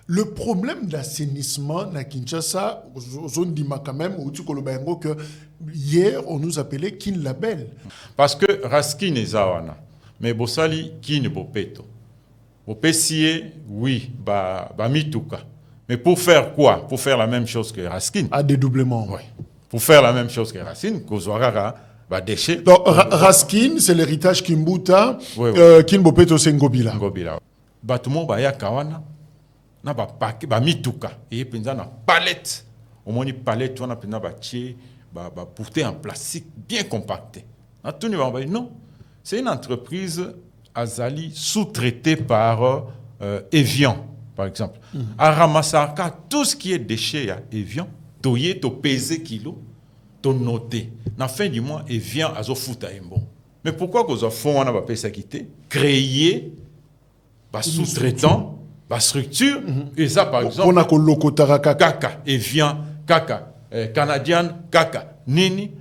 Le problème d'assainissement à Kinshasa, on dit quand même, que hier, on nous appelait Kin Label. Parce que Raskin est Zawana, mais Bossali, Kin Bopeto. Bopessie, oui, Mituka. Mais pour faire quoi? Pour faire la même chose que Raskin. À dédoublement. Oui. Pour faire la même chose que Raskin, Kozwarara, déchet. Donc, Raskin, c'est l'héritage Kimbuta, oui. Kin Bopeto, c'est Ngobila. Ngobila. Batumo, Baya Kawana. Na ba mituka et penza na palette au moins une palette on a penza ba tché ba porter en plastique bien compacté na tout niveau non c'est une entreprise azali sous-traitée par Evian par exemple à ramassaka tout ce qui est déchets à Evian toyer to peser kilo to noter na fin du mois Evian azo futa bon mais pourquoi que zo fond on a pas pesa quitter créer ba sous-traitant la structure, et ça par exemple, on a kolokotara kaka, Evian, kaka, canadien, kaka, nini,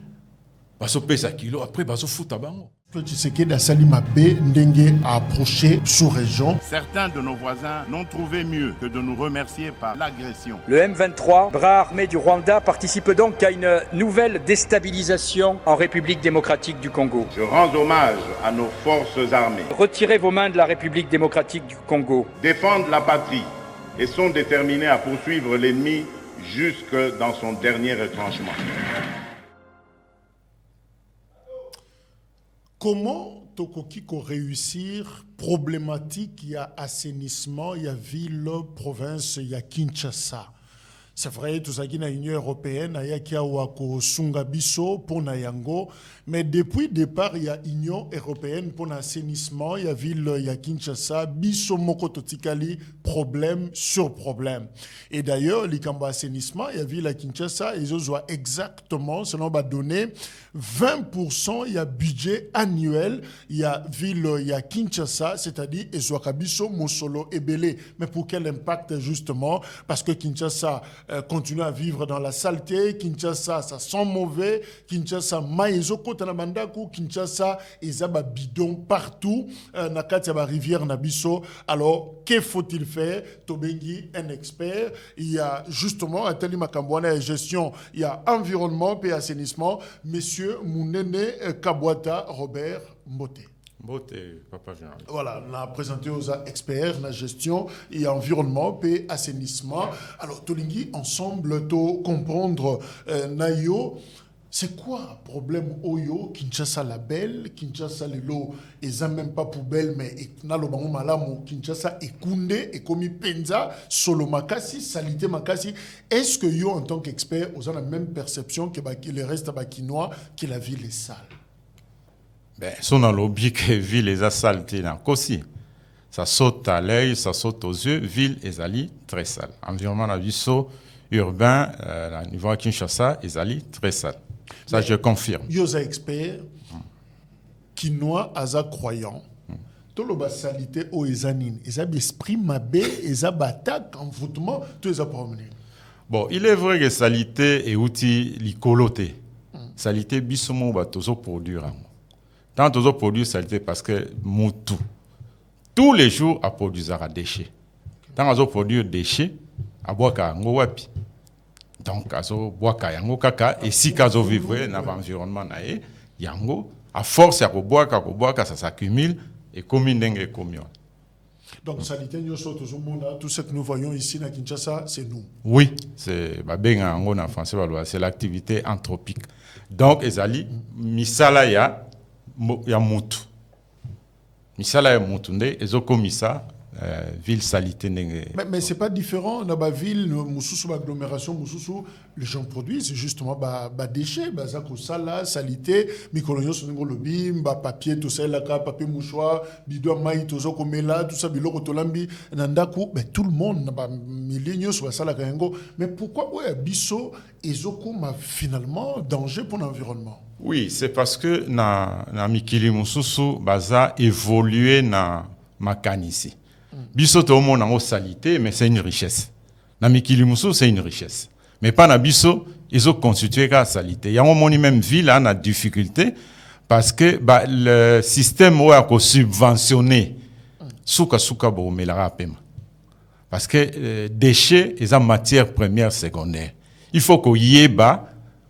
baso pesa kilo, après baso futa bango. Tu sais que la Salima B Ndenge a approché sous-région. Certains de nos voisins n'ont trouvé mieux que de nous remercier par l'agression. Le M23, bras armé du Rwanda, participe donc à une nouvelle déstabilisation en République démocratique du Congo. Je rends hommage à nos forces armées. Retirez vos mains de la République démocratique du Congo. Défendent la patrie et sont déterminés à poursuivre l'ennemi jusque dans son dernier retranchement. Comment Tokokiko réussir problématique, il y a assainissement, il y a ville, province, il y a Kinshasa. C'est vrai, tout ça qui est dans l'Union européenne, il y a qui a wako sungabiso pour Nayango, mais depuis le départ, il y a l'Union européenne pour l'assainissement, il y a ville, il y a Kinshasa, biso moko totikali, problème sur problème. Et d'ailleurs, l'Ikamba assainissement, il y a ville à Kinshasa, ils ont exactement, selon ma donnée, 20%, il y a budget annuel, il y a ville, il y a Kinshasa, c'est-à-dire Ezwakabiso, Mosolo et Belé. Mais pour quel impact justement? Parce que Kinshasa continue à vivre dans la saleté, Kinshasa, ça sent mauvais, Kinshasa, Maïzo, Kotanamandaku, Kinshasa, Ezaba bidon partout, Nakati Yaba rivière Nabiso. Alors, que faut-il faire? Tobengi, un expert. Il y a justement, à Tali Makambouana, gestion, il y a environnement et assainissement. Monsieur Mounene Kabwata Robert Mbote. Papa général. Voilà, on a présenté aux experts la gestion et environnement et assainissement. Alors, Tolingi, ensemble, to comprendre Nayo, c'est quoi le problème Oyo, Kinshasa la belle, Kinshasa le lot, ils n'ont même pas poubelle, mais Nalobango Malamu, Kinshasa et Kounde, et Komi Penza, Solo Makasi, Salité Makasi. Est-ce que yo, en tant qu'expert, vous avez la même perception que le reste bakinois, que la ville est sale? Ben, son dans l'objet que ville est saleté dans aussi. Ça saute à l'œil, ça saute aux yeux. Ville est ali très sale. Environnement la vie urbain, au niveau de Kinshasa, est ali très sale. Ça, je confirme. Yosa expert, Kinois, Aza croyant. Tout le salité au Ezanine. Ils ont esprit mabé, ils ont attaque, envoûtement, tout les a promené. Bon, il est vrai que salité est outil l'icoloté. Salité bisomo ba tozo produire. Tant tozo produire salité parce que moutou. Tous les jours à produire des déchets. Tant à produire déchets, à boire ngo wapi. Donc à boire yango kaka et si kazo vivre dans l'environnement naé yango à force à boire ça s'accumule et comme ndenge comme. Donc salité nous sommes tout le monde tout ce que nous voyons ici à Kinshasa, c'est nous. Oui, c'est babenga ngo en français c'est l'activité anthropique. Donc ezali misala ya mutu. Misala ya mutu nde ezokomisa ville salité ndenge. Mais c'est pas différent dans la ville mususu agglomération mususu les gens produisent justement déchets bazako sala salité mikolonyo songo lobi papier tout ça là papier mouchoir bidon mai tozo komela tout ça biloko tolambi nandaku tout le monde ba milinyo sur sala kango mais pourquoi ouais biso ezoko finalement danger pour l'environnement? Oui, c'est parce que na mikili mususu baza évoluer na makanisi. Biso to monde en salité mais c'est une richesse. Na mikili mususu c'est une richesse. Mais pas na biso, ils ont constitué la salité. Il y a un moment même ville a difficulté parce que le système a subventionné souka bo melara pema. parce que déchets et matière première secondaire. Il faut qu'on y ait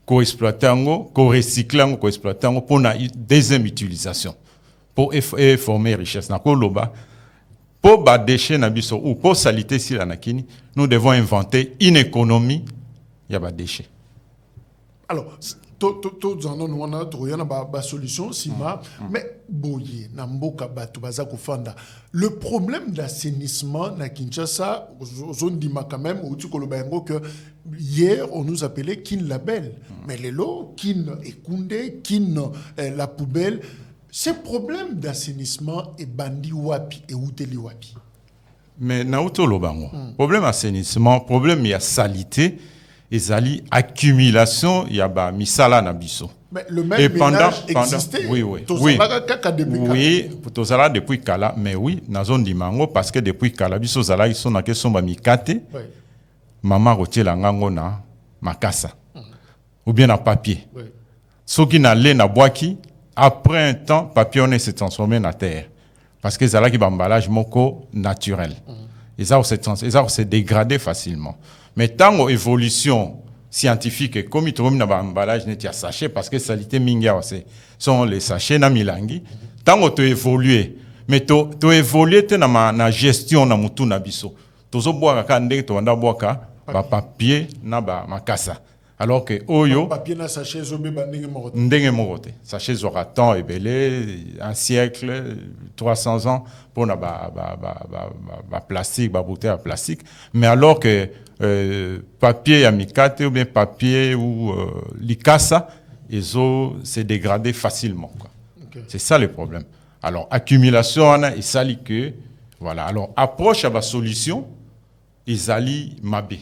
qu'on exploite, qu'on recycle, qu'on exploite pour la deuxième utilisation, pour former richesse. Pour les déchets ou pour salité si nous devons inventer une économie. Il y a des déchets. Alors, tous en ont solution, mais boye, namboka batu bazako fanda. Le problème d'assainissement na Kinshasa, on dit quand même que hier on nous appelait Kin Label, mais les lots Kin Ekunde, Kin la poubelle. Ce problème d'assainissement est bandi wapi et outeli wapi. Mais na utolo bango. Problème d'assainissement, problème il y a salité. Et accumulation, il y a misala na biso. Mais le même ménage existait. Oui. Oui, depuis Kala, mais oui, na zone di mango parce que depuis Kala biso zala ils sont na kesomba mikate. Maman rotiela ngango na makasa. Ou bien na papier. Ceux qui na lait na boaki, après un temps, papier on s'est transformé na terre parce que zala qui emballage moko naturel. Et ça s'est dégradé facilement. Mais tant l'évolution scientifique, comme il trouve dans l'emballage, il y a sachet parce que salité mingia sont les sachets na milangi. Tant tu évoluer, mais tu évoluer dans la gestion na mutu na biso. Tu zo boire ka ndenge tu anda boire ba papier na ba makasa. Alors que oyo papier na sachet zo be ndenge morote. Ndenge morote. Sachet zo temps et belé un siècle 300 ans pour na ba plastique, ba bouteille à plastique, mais alors que papier amicate ou bien papier ou l'icassa, ils ont s'est dégradé facilement. Quoi. Okay. C'est ça le problème. Alors, accumulation, et ça lit que, voilà. Alors, approche à la solution, ils allient mabé.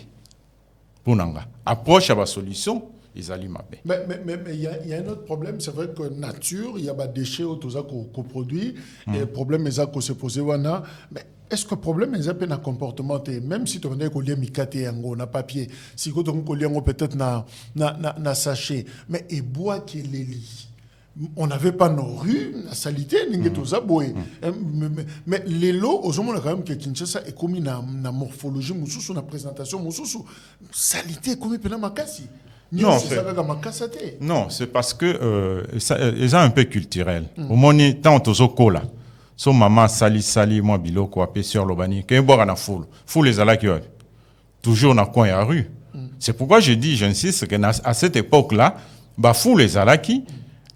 Pour nanga. Approche à la solution, ils allient mabé. Mais il y a un autre problème, c'est vrai que nature, il y a des déchets qu'on produit, et le problème est qu'on se pose, mais est-ce que le problème est un comportement, même si tu as un mikate na papier, si tu as peut-être na sachet, mais et bois qui est les lits. On n'avait pas nos rues, la salité, mais les lots, aux hommes, quand même que Kinshasa est commis na morphologie, na présentation, salité, comme il makasi. Non, c'est parce que ils ont un peu culturel. Au moment tant aux là. Son maman sali moi biloko apé sur l'obani que boire na foule les ala qui toujours na coin à rue. C'est pourquoi j'insiste que à cette époque-là, ba foule les ala qui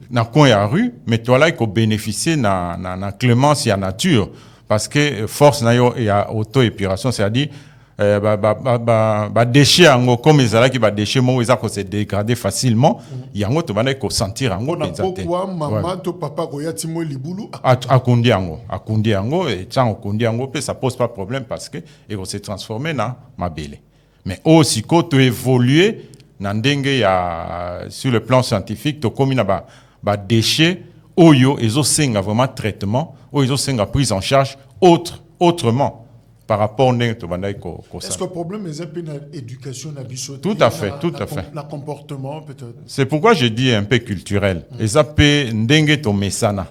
na coin à rue, mais toi là il faut bénéficier na clémence et nature parce que force na yo et auto épuration, c'est-à-dire déchets ango comme les ala qui déchets mo ils se dégrader facilement, yango to bana ko sentir ango pensate. Maman to papa ko ya timo libulu akundi ango et tant akundi ango ça pose pas problème parce que il va se transformer na mabele. Mais aussi quand tu évoluer na ndenge ya sur le plan scientifique to comme na ba déchets oyo ezo senga vraiment traitement ou ezo senga prise en charge autrement. Par rapport à est-ce que le problème est l'éducation? Tout à fait. Le comportement peut-être. C'est pourquoi je dis un peu culturel. Et ça peut ndenge to mesana.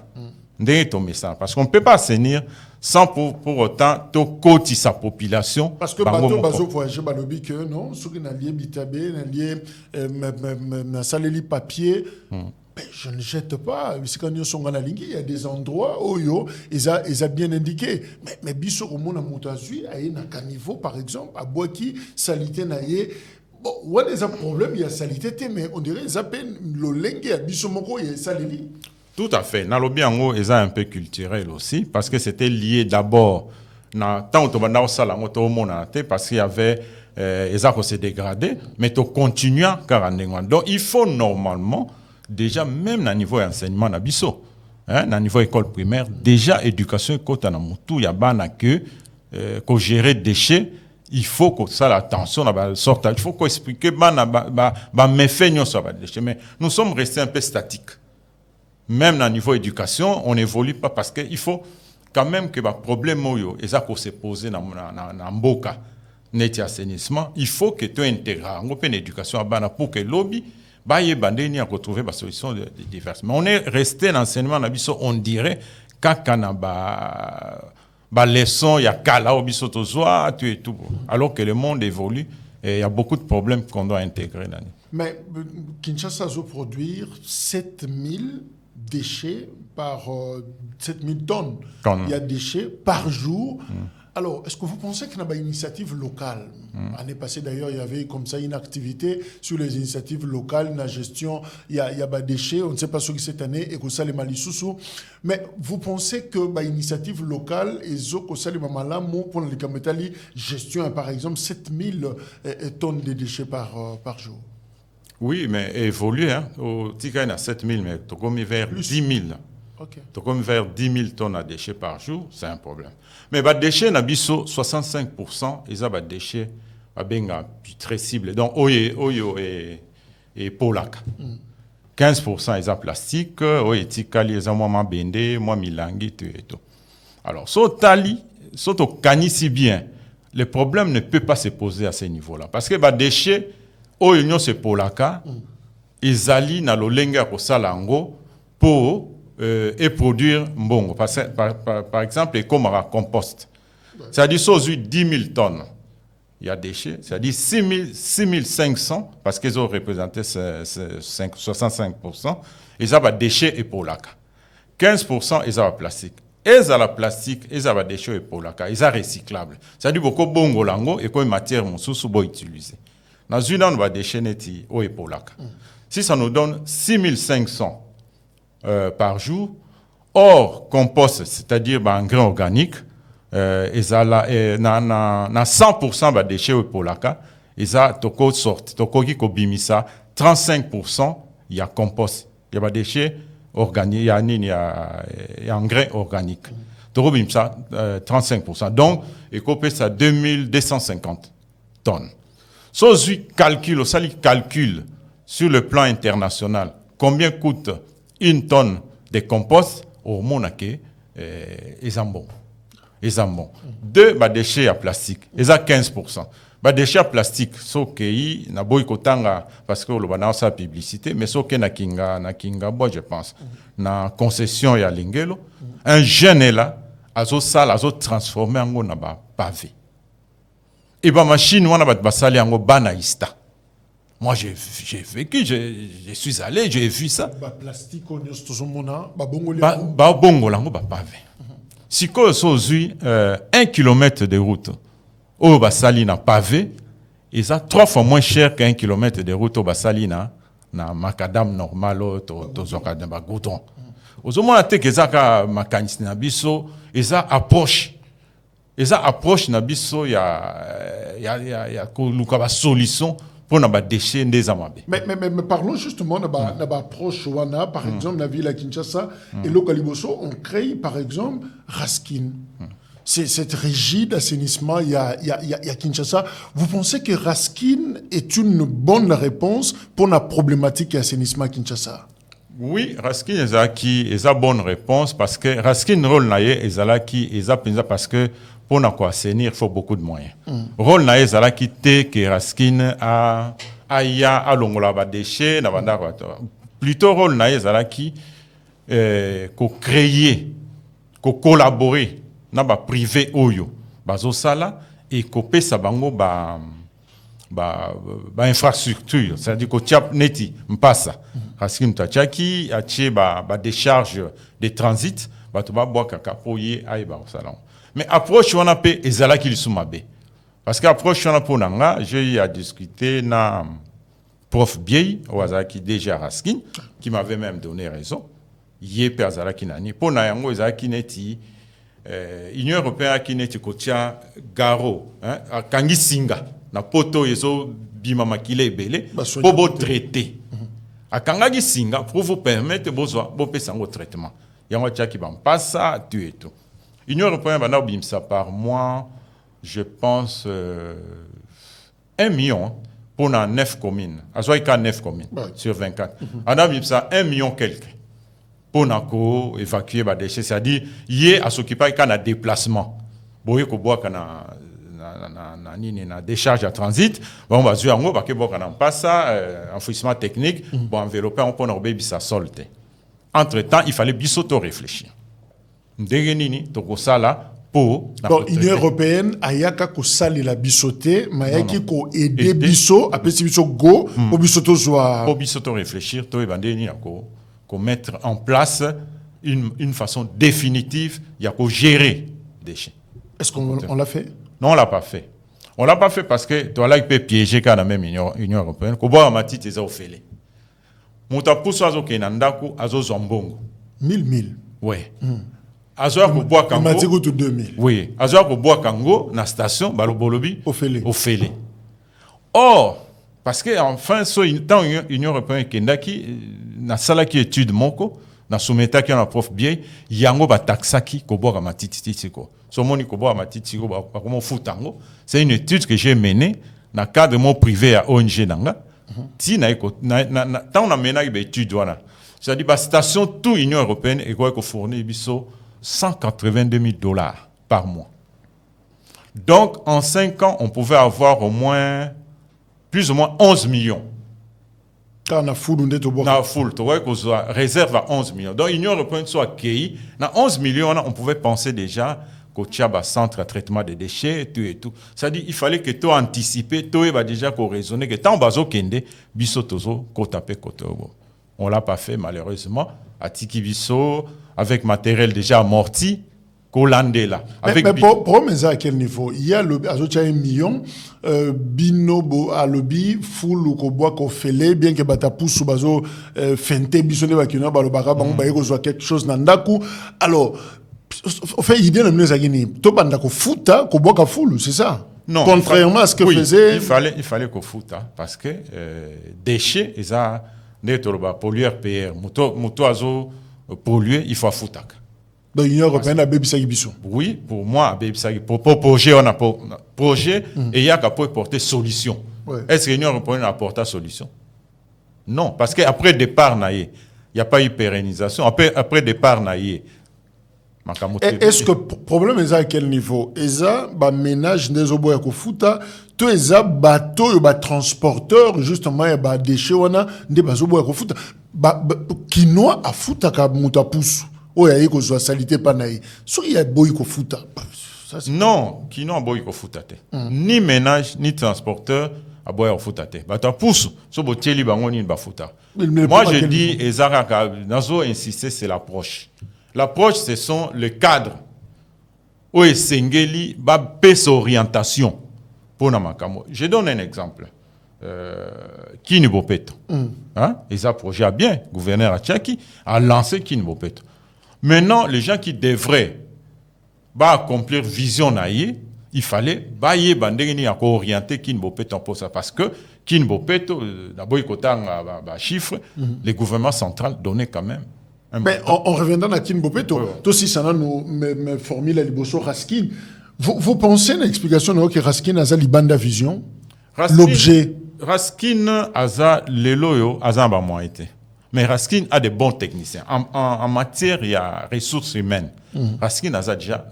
Parce qu'on ne peut pas assainir sans pour autant to koti sa population. Parce que bateau voyager balobi que non, ceux qui n'allié bitabé, n'allié na saleli papier. Mais je ne jette pas. Il y a des endroits où ils ont bien indiqué. Mais biso au monde à Moutazui, à un niveau par exemple, à Boaki, salité naïe. Bon, où il y a un problème, il y a salité, mais on dirait qu'ils appellent le lengue à biso moko, il y a salili. Tout à fait. Nalobi ango, ils ont un peu culturel aussi, parce que c'était lié d'abord, tant que tu as salam, parce qu'il y avait, ils ont se dégradé, mais tu continues car donc il faut normalement, déjà même à niveau enseignement na biso, à niveau école primaire, déjà éducation côté na mutu il y a bana que gérer déchets, il faut que ça l'attention na sorte, il faut qu'on explique bana ba méfait nyo sur ba déchets, mais nous sommes restés un peu statiques. Même à niveau éducation, on n'évolue pas parce que il faut quand même que ba problème moyo et ça qu'on se poser na mboka net assainissement, il faut que tu intègres en open éducation à bana pour que lobby baye bandeni a retrouver ba solution diverses. Mais on est resté dans l'enseignement na biso, on dirait kakana leçon, il y a kala au biso tozwa, tu et tout. Alors que le monde évolue et il y a beaucoup de problèmes qu'on doit intégrer là. Mais Kinshasa doit produire 7000 déchets par 7000 tonnes. Il y a déchets par jour. Alors, est-ce que vous pensez qu'il y a une initiative locale? L'année passée, d'ailleurs, il y avait comme ça une activité sur les initiatives locales, la gestion, il y a des déchets, on ne sait pas ce que cette année, et que ça, les Malisusu. Mais vous pensez que l'initiative locale, et que ça, les Mamalamo, pour les Kametali, gestion, par exemple, 7000 tonnes de déchets par jour? Oui, mais évolue. Au Tika, il y a 7000, mais tu as vers 10 000. Okay. Tu as vers 10 000 tonnes de déchets par jour, c'est un problème. Mais les déchets, 65%, ils ont des déchets très ciblés. Donc, Oyo et Polaka. 15%, ils ont plastique, Oyo Tikali, ils ont moins bendé, moins milangi, tout et tout. Alors, Tali, Kani si bien, le problème ne peut pas se poser à ce niveau-là. Parce que les déchets, Oyo c'est Polaka, ils allient dans le lenga ko salango pour et produire mbongo. Par exemple, comme un compost. C'est-à-dire, sur 10 000 tonnes, il y a des déchets. C'est-à-dire 6 500, parce qu'ils ont représenté 65%, ils ont des déchets et polaka. 15%, ils ont plastique. Ils ont la plastique, ils ont des déchets et polaka. Ils ont recyclable. C'est-à-dire, beaucoup de bongo lango et comme matière, on peut utiliser. Dans une année, on va déchets neti et polaka. Si ça nous donne 6 500 par jour, hors compost, c'est-à-dire engrais organique, ils ont 100% de déchets au polaka, ils ont toko sorti, toko qui bimisa 35%, il y a compost, il y a des déchets organiques, il y a engrais organique. Toko bimisa 35%. Donc, il copie ça 2250 tonnes. Si on calcule sur le plan international combien coûte une tonne de compost, au monde, ils ont bon. Deux, déchets à plastique, ils ont 15%. Déchets à plastique, il y a parce que le banana sa publicité, mais ce qui na kinga, je pense, na concession ya lingelo, un jeune est là, azo transformé en pavé. Et machine, on a basali en banaïsta. Moi, j'ai vécu, je suis allé, j'ai vu ça. Plastique, bongo lango pavé. Si on a 1 km de route, au basali na pavé, ils ont 3 fois moins cher qu'1 km de route au basali na macadam normal au zokadam goudron. Aux hommes te que ça makanis na biso, ils ont approche. Ils ont approche na biso ya ko luka solution pour les déchets des amabé. Mais parlons justement de l'approche wana, par exemple, la ville à Kinshasa et Lokaliboso, on crée par exemple Raskin. C'est cette régie d'assainissement, il y a Kinshasa. Vous pensez que Raskin est une bonne réponse pour la problématique d'assainissement à Kinshasa? Oui, Raskin est une bonne réponse parce que Raskin rôle naie est parce que pour nous assainir, il faut beaucoup de moyens. Rôle naie est qui que Raskin a longola ba déchets na banda plutôt rôle naie est qui ko créer, ko collaborer na ba privé oyo bazo sala et ko pesa bango ba infrastructure, c'est-à-dire que tiap neti mpasa Raskin tachaki atie ba décharge de transit bato ba boa kaka poye ay ba salon. Mais approche on a pe ezala ki lisumabé. Parce que approche on a pour nanga, j'ai eu à discuter na prof Biei Owazaki déjà Raskin qui m'avait même donné raison. Yé pe azala ki nani pour na yango ezala ki neti Union européenne qui neti kotia garo hein kangi singa na poto yezo bima makile belé pour beau traiter. Akangagi singa pour vous permettre bo pesa ngo traitement. Yango tia ki bam passa tu et tout. Union européenne va bim ça par mois, je pense 1 million pour 9 communes. Azoika 9 communes sur 24. On a bim ça 1 million quelque. Pour nako évacuer ba déchets, c'est-à-dire yé à s'occuper quand na déplacement. Boye ko boa kana na décharge à transit, bon va zuer ngo ba ke boa kana passa enfouissement technique, bon envelopper on peut baby ça solte. Entre-temps, il fallait bisoto réfléchir. Ndenge nini to ko sala pour donc l'Union européenne ayaka ko salela bisoté mais ayaki ko aider biso apesi biso go pour biso to soit pour biso to réfléchir to ebandeni ko mettre en place une façon définitive ya ko gérer déchets. Est-ce qu'on l'a fait? Non, on l'a pas fait. On l'a pas fait parce que toi là il peut piéger quand même Union européenne ko boire matiti za ofele. Muta puso azo kenandaku azo zombongo 1000 ouais. Azoa ko boire kango matiko to 2000 oui azoa ko boire kango na station balobolobi ofele. Or parce que enfin so dans Union européenne kendaki na sala qui étude moko na soumeta qui na prof bien yango ba taxaki ko boire matiti ko so moni ko boire matiti ko ba comment futango. C'est une étude que j'ai menée dans le cadre de mon privé à ONG nanga. Si na tant on a mené une étude wana. C'est-à-dire la station toute Union européenne et quoi qu'on fournit biso $182,000 par mois. Donc en 5 ans, on pouvait avoir au moins plus ou moins 11 millions. Quand on a full on est au Na full, tu vois qu'on soit réserve à 11 millions. Donc l'Union européenne soit accueillie, dans 11 millions on pouvait penser déjà qu'au Tchaba centre à traitement des déchets tout et tout. C'est-à-dire il fallait que tu anticipes, tu va déjà qu'on raisonner que tant bazo kende biso tozo ko taper côté. On l'a pas fait malheureusement à Tiki Biso avec matériel déjà amorti qu'Hollande là. Mais problème à quel niveau? Il y a le azotia 1 million binobo à lobby full ko bois ko fele bien que bata pousse bazo fente biso ne bakina ba lo baka bango ba yeko zo quelque chose nandaku. Alors au fait idée na mneza gini to banda ko futa ko bois ka full, c'est ça? Non, contrairement à ce que oui, faisait il fallait qu'on futa parce que déchets ils a netoloba pollueur PR moto azo polluer il faut futak. Donc l'Union européenne a bébisaki biso. Oui, pour moi bébisaki pour projet on a projet et il y a qu'à porter solution. Ouais. Est-ce que l'Union européenne a apporté solution? Non, parce que après départ naïe, il y a pas eu pérennisation. Après départ naïe. Est-ce que problème est à quel niveau? Eza ba ménage des oboya ko futa to eza bateau yo ba transporteur justement ya ba déchets wana nde bazo boya ko futa ba kinoa a futa ka muta pousse oya yiko zo salité pa naï so ya boy ko futa non kinoa boy ko futa te ni ménage ni transporteur a boya ko futa te ba ta pousse so bo tieli bango ni ba futa. Moi je dis ezara ka nazo insister c'est l'approche. L'approche, ce sont les cadres. Où est Sengeli, ba pèse orientation pour Namakamo. Je donne un exemple. Kini Bopeto. Ils a projet à bien. Gouverneur Achaki a lancé Kini Bopeto. Maintenant, les gens qui devraient accomplir vision naïe, il fallait orienter Kini Bopeto pour ça. Parce que Kini Bopeto, d'abord, il y a chiffre, les gouvernements centraux donnaient quand même. Mais en revenant à Kin Bopeto, toi aussi, ça nous formule à Liboso Raskin. Vous pensez à l'explication que Raskin a l'Ibanda Vision? L'objet. Raskin a l'éloyo, a été. Mais Raskin a des bons techniciens. En matière, il y a ressources humaines. Raskin a déjà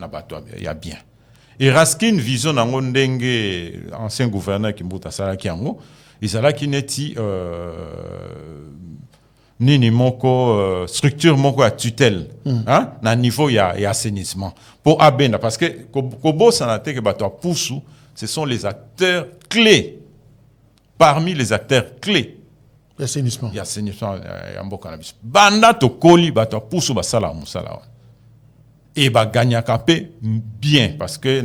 il y a bien. Et Raskin Vision, ancien gouverneur qui m'a dit, il a dit nini moko structure moko à tutelle hein na niveau ya assainissement pour abenda parce que kobo sanate ke bato poussou ce sont les acteurs clés parmi les acteurs clés l'assainissement ya mboka na biso banda to koli bato poussou basala musala et ba gagna capé bien parce que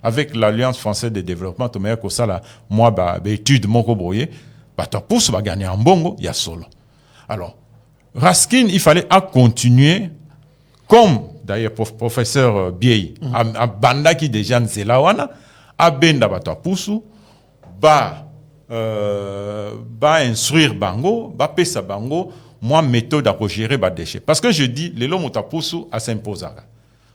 avec l'Alliance française de développement to meya ko sala moi ba étude moko boye bato poussou ba gagner en bongo ya solo. Alors, Raskin, il fallait continuer, comme d'ailleurs professeur Biei, à Banda qui déjà ne là wana, à Benda Bata Poussou, instruire Bango, pesa Bango, moi méthode à gérer les déchets. Parce que je dis, les lots Poussou à s'imposer.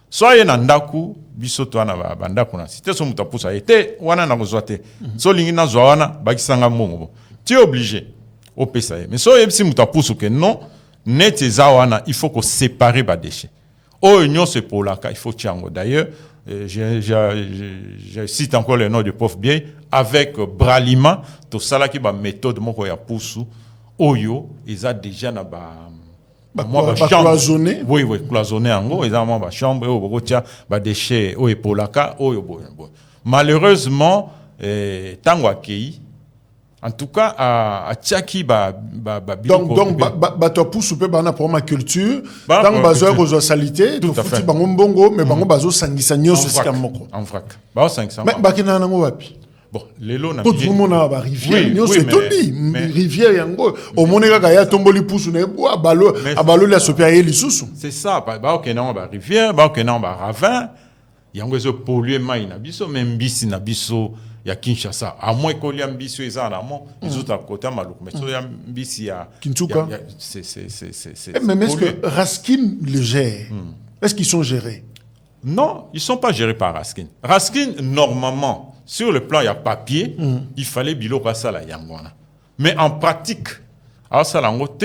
Soit y'a nandaku, bisoto na Banda kuna, si t'es son Poussou a été, wana na gozoate, so lingina zoana, bakisanga mongo. Tu es obligé. Mais si vous avez que non, il faut qu'on sépare les déchets. Au union, c'est pour la il faut tiango. D'ailleurs, je cite encore le nom du prof bien avec Bralima, tout ça là qui est méthode mon koya poussou. Oyo, ils ont déjà na moi cloisonné. Oui, cloisonné en gros, exactement, chambre, déchets, polaka, malheureusement, tango accueilli, en tout cas, à Tchaki, donc, tu pousse un pour ma culture, dans bazo aux salité, tu foutis bango, mais bango bazo sangisanyo sur en vrac. Bah 500. Mais bakina nango wapi. Bon, les lots tout le monde a ba rivière, nous c'est tout dit, rivière yango. Au monega ga ya tomboli pousse ne bois abalo la sopia ye lisusu. C'est ça, ba ok non ba rivière, ba ok non ba ravin. Yango zo polluer mai na biso, même bisi na biso. Ya Kinshasa, à moins qu'on y ait un bisu et ça, ils ont à côté Malouk, mais il y a un bisu à Kintuka. C'est. Mais est-ce que Raskin le gère? Est-ce qu'ils sont gérés? Non, ils ne sont pas gérés par Raskin. Raskin, normalement, sur le plan, il y a papier, il fallait bilo Rassala Yangwana. Mais en pratique, à Salangote,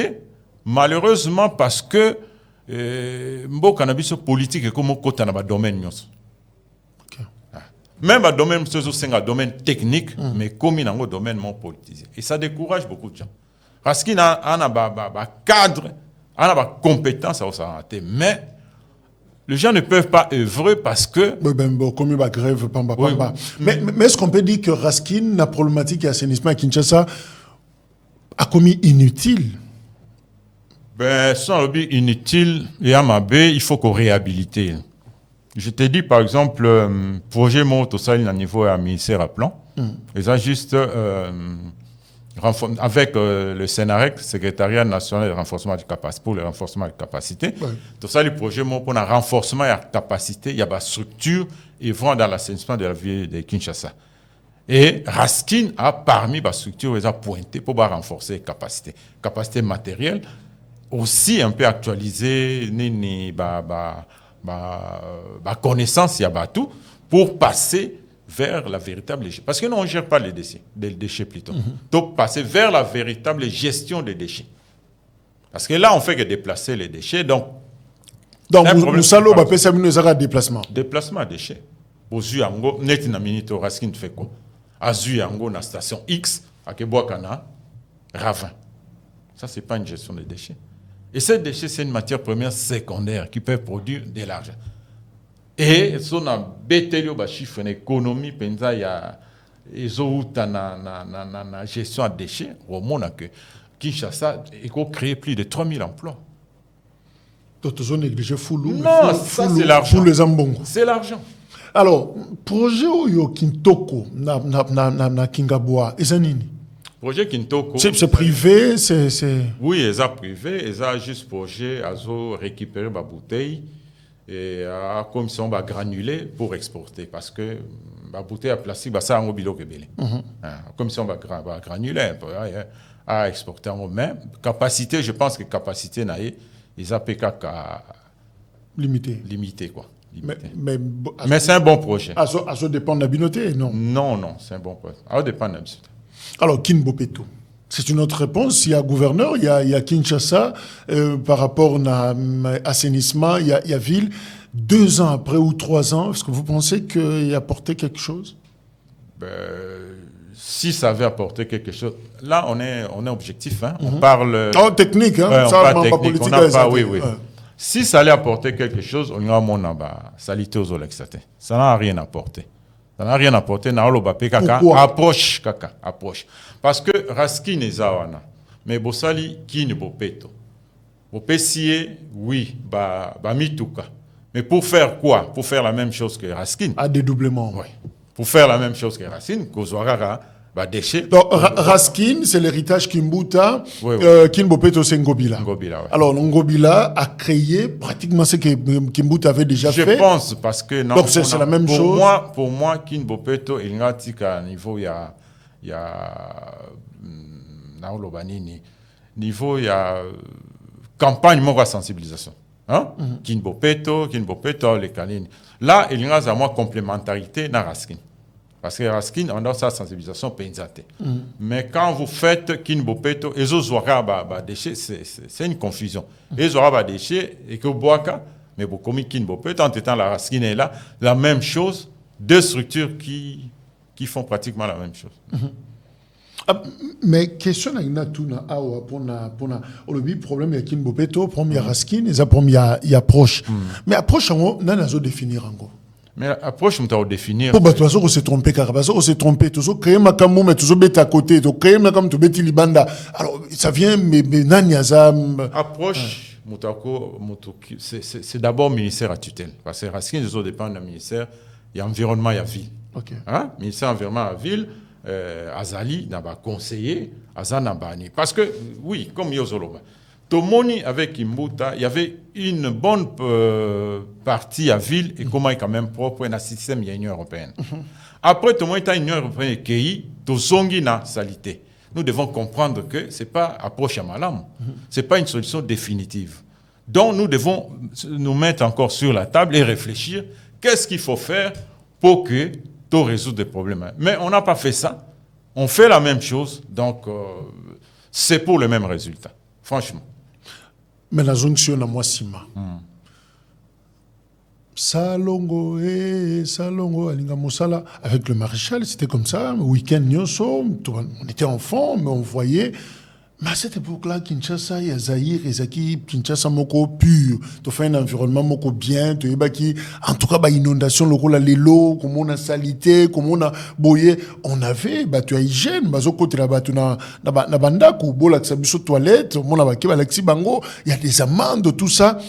malheureusement, parce que Mbo cannabis politique est comme au côté dans le domaine. Même dans le domaine technique, mais comme dans le domaine politisé. Et ça décourage beaucoup de gens. Parce qu'il y a un cadre, un compétence à ça. Mais les gens ne peuvent pas œuvrer parce que... Comme il y a grève, Mais est-ce qu'on peut dire que Raskin, la problématique d'assainissement à Kinshasa, a commis inutile? Sans le but inutile, il faut qu'on réhabilite. Je t'ai dit, par exemple, projet Motosal à niveau à ministère à plan. Et ça, juste avec le Sénarec, Secrétariat national de renforcement de capacité, pour le renforcement de capacité. Tout ça, le projet pour un renforcement de capacité, il y a des structures et vont dans l'assainissement de la ville de Kinshasa. Et Raskin a parmi les structures, ils ont pointé pour renforcer les capacités. Capacité matérielle, aussi un peu actualisée, connaissance, il y a tout, pour passer vers la véritable gestion. Parce que nous, on ne gère pas les déchets plutôt. Donc, passer vers la véritable gestion des déchets. Parce que là, on fait que déplacer les déchets. Donc nous allons appeler ça un déplacement. Déplacement de déchets. Au Zuyango, net na minito Raskin fait quoi? À Zuyango, na station X, à Keboakana, Ravin. Ça, ce n'est pas une gestion des déchets. Et ces déchets, c'est une matière première secondaire qui peut produire de l'argent. Et si on a bételio chiffre en économie, penza ya na gestion de déchets, au monde que Kinshasa a créé plus de 3000 emplois. D'autres zones négligées foulou. Non, ça c'est l'argent. C'est l'argent. Alors, projet Oyo Kintoko na Kingaboa, est-ce nini? Projet Kintoko. C'est privé, c'est. Oui, c'est privé, c'est juste projet à récupérer ma bouteille et à commission va granuler pour exporter parce que ma bouteille à plastique ça en bilo que belé. Commission va granuler à exporter en main. Capacité, je pense que capacité naïe, ils APK limité quoi. Mais c'est un bon projet. À ce dépend de la binoté, non? Non, c'est un bon projet. À ce dépend de la binoté. Alors, Kinbopeto, c'est une autre réponse. Il y a gouverneur, il y a Kinshasa, par rapport à l'assainissement, il y a ville. 2 ans après ou 3 ans, est-ce que vous pensez qu'il a apporté quelque chose? Si ça avait apporté quelque chose, là on est objectif, hein? On parle... technique, hein? Ouais, on parle technique, on n'a pas, oui. Si ça allait apporter quelque chose, on a mon salité aux Olexaté. Ça n'a rien apporté. Ça n'a rien apporté. Approche. Parce que Raskin est Zawana. Mais Bossali, qui ne Bopeto. Bopessier, oui, Mituka. Mais pour faire quoi? Pour faire la même chose que Raskin. À dédoublement. Oui. Pour faire la même chose que Raskin, Kozwarara, déchets. Donc, Raskin, c'est l'héritage Kimbuta. Oui. Kinbopeto, c'est Ngobila. Ngobila, oui. Alors, Ngobila a créé pratiquement ce que Kimbuta avait déjà fait. Je pense, parce que... Non, donc, c'est la même chose. Pour moi, Kinbopeto, il y a un niveau, il y a niveau, il y a campagne de sensibilisation. Hein? Kinbopeto, les canines. Là, il y a à moi complémentarité dans Raskin. Parce que Raskin, on a sa sensibilisation peinzate. Mais quand vous faites Kinbopeto, et les déchets, c'est une confusion. Les déchets, et que Boaka, mais vous commis Kinbopeto, en étant la Raskin est là, la même chose, 2 structures qui font pratiquement la même chose. Mais question na tuna awa pona le problème ya kin bopeto premier raskin et ça premier ya approche mais approche on na zo définir ngo mais approche on t'a définir pour bato bazo se tromper car bazo se tromper toujours créer makambo mais toujours bête à côté to créer makam to beti libanda alors ça vient mais nani za approche mutako mutuki c'est d'abord ministère à tutelle parce que raskin zo dépend du ministère il y a environnement il y a ville OK hein ministère environnement à ville Azali n'a pas conseillé, Azana Bani. Parce que, oui, comme Yozoloba, Tomoni avec Imbuta, il y avait une bonne partie à ville et comment est quand même propre un système de l'Union européenne. Après, Tomoni est l'Union européenne qui Tozongi na salité. Nous devons comprendre que ce n'est pas approche à malam, ce n'est pas une solution définitive. Donc, nous devons nous mettre encore sur la table et réfléchir qu'est-ce qu'il faut faire pour que résoudre des problèmes. Mais on n'a pas fait ça. On fait la même chose. Donc, c'est pour le même résultat. Franchement. Mais la jonction à moi, Sima. Salongo, Alinga Moussala. Avec le maréchal, c'était comme ça. Week-end, on était enfants, mais on voyait. Mais à cette époque-là, Kinshasa, il y a Zahir, et Kinshasa, moko pur. Tu fais un environnement moko bien, tu qui, en tout cas, bah, inondation, le rôle à l'élo, comme on a salité, comme on a boyé. On avait, bah, tu as hygiène, bah, zo côté là-bas, tu na bandaku, bo, la tsabiso toilette, mon a baké, bah, l'axi bango, il y a des amendes, tout ça.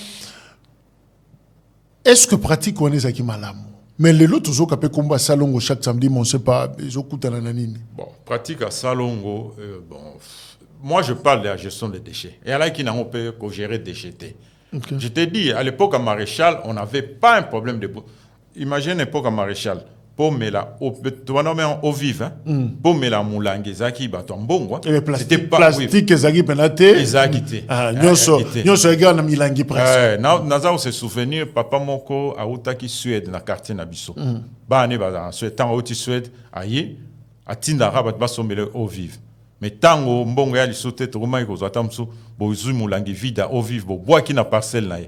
Est-ce que pratique on est à Kimalam? Mais les lots, toujours qu'après combat Salongo chaque samedi, on ne sait pas, ils ont coûté la nanine. Bon, pratique à Salongo, bon. Moi, je parle de la gestion des déchets. Et là, qui n'a pas pu gérer des déchets. Okay. Je t'ai dit, à l'époque à Maréchal, on n'avait pas un problème de... Imagine l'époque à Maréchal. Pour me la au vivre, pour me la moulangue, zaki baton bon. C'était pas plastique, zaki penate. Exacté. Ah, nyoso ega na milangi presque. Naza se souvenir, papa moko a utaki Suède na quartier na biso. Ba ne ba Suède, tant oti Suède, aye, atinda rabat ba sombele au vivre. Mais tango mbongo ya lisote to mai ko zata mso bo zumu langi vida au vivre bo bois qui na parcelle na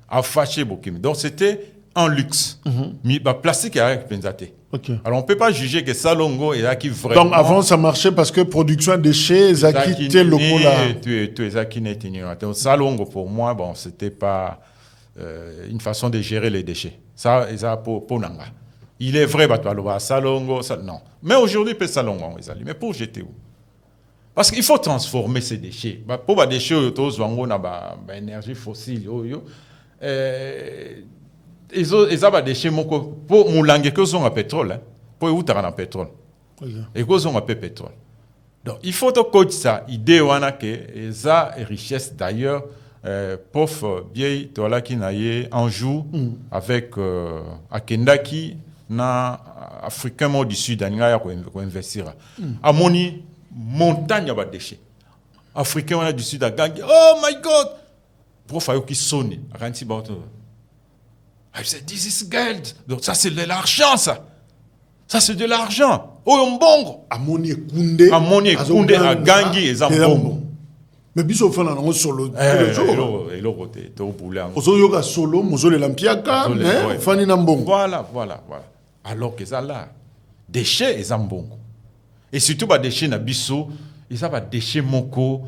a fâché bokim. Donc c'était un luxe. Mais ba plastique avec penzate. Okay. Alors on peut pas juger que Salongo est là qui vraiment. Donc avant ça marchait parce que production de déchets zaki était local là. Tu zaki n'est ignorant. Donc Salongo pour moi bon c'était pas une façon de gérer les déchets. Ça pour nanga. Il est vrai bah toi le Salongo ça non. Mais aujourd'hui peut Salongo mais pour jeter où? Parce qu'il faut transformer ces déchets. Pour les déchets, on a l'énergie fossile. Ils ont des déchets pour moulangue que sont à pétrole. Pour où tu as un pétrole. Et que sont à pétrole. Donc il faut que ça, idée wana que ça richesse d'ailleurs. Prof bien toi qui naie en joue avec Akendaki na africain du sud anga ko investir. Amoni montagne à déchets. Africains du sud à Gangi. Oh my God! Prof ayo qui sonne. Ranti bato. I said, this is gold. Donc ça c'est de l'argent ça. Ça c'est de l'argent. Oh mbongo. Amoni Kunde à Gangi et Zambongo. Mais biso fana na solo. Et le côté to boulang. Ozo yoga solo, mozo le lampiaka, mais fani na mbongo. Voilà. Alors que ça là déchets et Zambongo. Et surtout, les déchets na biso, ils ont des déchets moko,